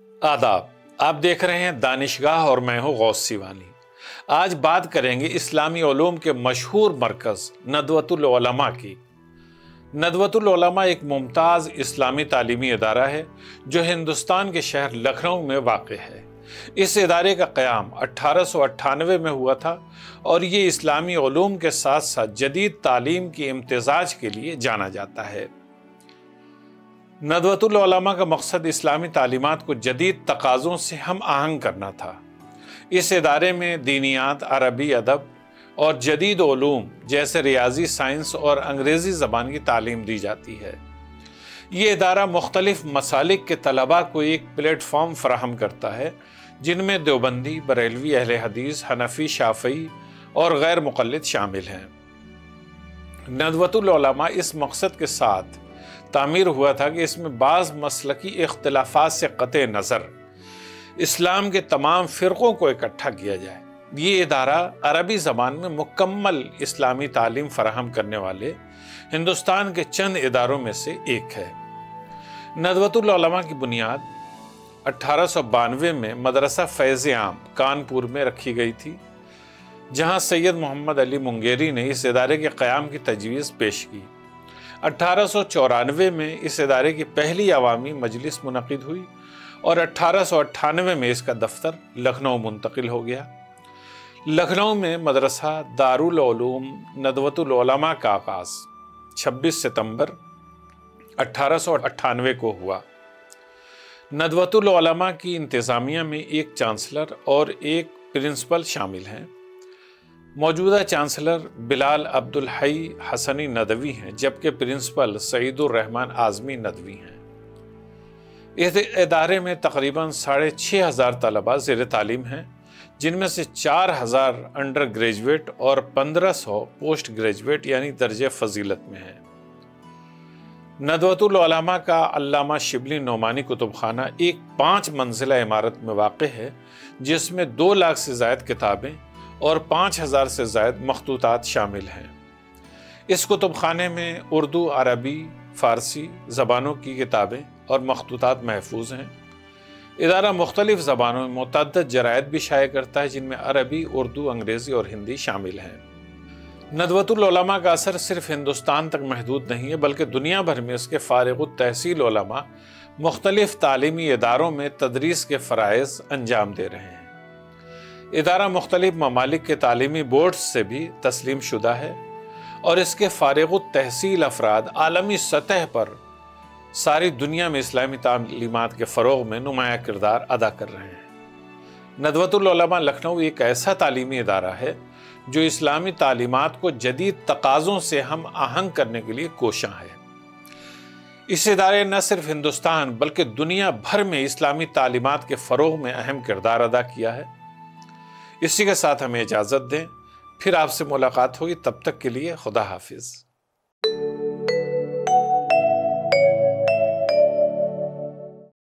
आदाब, आप देख रहे हैं दानिशगाह और मैं हूं गौस सीवानी। आज बात करेंगे इस्लामी उलूम के मशहूर मरकज़ नदवतुल उलमा की। नदवतुल उलमा एक मुमताज़ इस्लामी तालीमी इदारा है जो हिंदुस्तान के शहर लखनऊ में वाक़ है। इस इदारे का क़याम 1898 में हुआ था और ये इस्लामी उलूम के साथ साथ जदीद तालीम की इम्तिज़ाज के लिए जाना जाता है। नदवतुल उलमा का मकसद इस्लामी तालीमात को जदीद तकाज़ों से हम आहंग करना था। इस इदारे में दीनियात, अरबी अदब और जदीद उलूम जैसे रियाजी साइंस और अंग्रेज़ी ज़बान की तालीम दी जाती है। ये इदारा मुख्तलिफ मसालिक के तलबा को एक प्लेटफॉर्म फराहम करता है जिनमें देवबंदी, बरेलवी, अहले हदीस, हनफी, शाफ़ई और गैर मुक़ल्लिद शामिल हैं। नदवतुल उलमा इस मकसद के साथ तामीर हुआ था कि इसमें बाज़ मसलकी इख्तिलाफ़ात से क़त्ए नज़र इस्लाम के तमाम फ़िरक़ों को इकट्ठा किया जाए। ये इदारा अरबी ज़बान में मुकम्मल इस्लामी तालीम फ़राहम करने वाले हिंदुस्तान के चंद इदारों में से एक है। नदवतुल उलमा की बुनियाद 1892 में मदरसा फ़ैज़ आम कानपुर में रखी गई थी, जहाँ सैयद मोहम्मद अली मुंगेरी ने इस इदारे के क़याम की तजवीज़ पेश की। 1894 में इस इदारे की पहली अवामी मजलिस मुनक़िद हुई और 1898 में इसका दफ्तर लखनऊ मुंतकिल हो गया। लखनऊ में मदरसा दारुल उलूम नदवतुल उलमा का आगाज़ 26 सितंबर 1898 को हुआ। नदवतुल उलमा की इंतज़ामिया में एक चांसलर और एक प्रिंसिपल शामिल हैं। मौजूदा चांसलर बिलाल अब्दुल हई हसनी नदवी हैं, जबकि प्रिंसिपल सईदुर रहमान आज़मी नदवी हैं। इस इदारे में तकरीबन 6500 तलबा ज़ेर तालीम हैं, जिनमें से 4000 अंडर ग्रेजुएट और 1500 पोस्ट ग्रेजुएट यानी दर्जे फजीलत में हैं। नदवतुल उलमा का अल्लामा शिबली नोमानी कुतुबखाना एक 5 मंजिला इमारत में वाक़ है, जिसमें 2 लाख से ज़ायद किताबें और 5000 से ज़ायद मखतूतात शामिल हैं। इस कुतुबखाने में उर्दू, अरबी, फ़ारसी ज़बानों की किताबें और मखतूतात महफूज हैं। इदारा मुख्तलिफ ज़बानों में मुतअद्दिद जरायद भी शाये करता है, जिनमें अरबी, उर्दू, अंग्रेज़ी और हिंदी शामिल हैं। नदवतुल उलमा का असर सिर्फ हिंदुस्तान तक महदूद नहीं है, बल्कि दुनिया भर में इसके फ़ारिग़ुत तहसील उलमा मुख्तलिफ तालीमी इदारों में तदरीस के फ़राइज़ अंजाम दे रहे हैं। इदारा मुख्तलिफ ममालिक के तालीमी बोर्ड्स से भी तस्लीम शुदा है और इसके फ़ारिग़ुत तहसील अफराद आलमी सतह पर सारी दुनिया में इस्लामी तालीमात के फ़रोग़ में नुमाया किरदार अदा कर रहे हैं। नदवतुल उलमा लखनऊ एक ऐसा तालीमी इदारा है जो इस्लामी तालीमात को जदीद तकाज़ों से हम आहंग करने के लिए कोशां है। इस इदारे न सिर्फ हिंदुस्तान बल्कि दुनिया भर में इस्लामी तालीमात के फ़रोग़ में अहम किरदार अदा किया है। इसी के साथ हमें इजाज़त दें, फिर आपसे मुलाकात होगी। तब तक के लिए खुदा हाफिज़।